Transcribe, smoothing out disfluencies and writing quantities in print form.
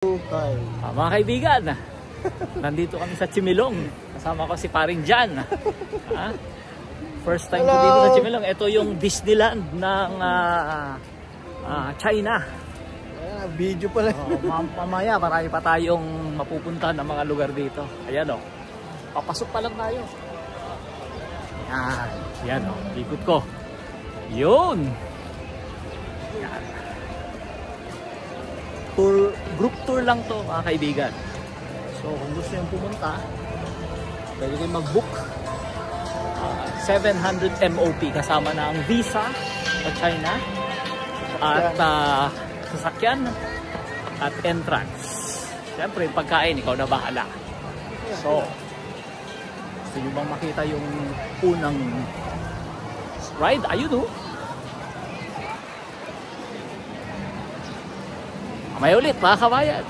Mga kaibigan, nandito kami sa Chimilong. Kasama ko si Paring Jan. First time ko dito sa Chimilong. Ito yung Disneyland ng China. Video pala. Mamaya marami pa tayong mapupunta ng mga lugar dito. Ayan o. Papasok pa lang tayo. Yan o. Ikot ko. Yun. Yan. Group tour lang to mga kaibigan. So kung gusto nyo pumunta, pwede kayo mag-book. 700 MOP kasama na ang visa sa China at sasakyan at entrance. Siyempre pagkain ikaw na bahala. So gusto nyo bang makita yung unang ride? Ayun o. May ulit mga kabayan.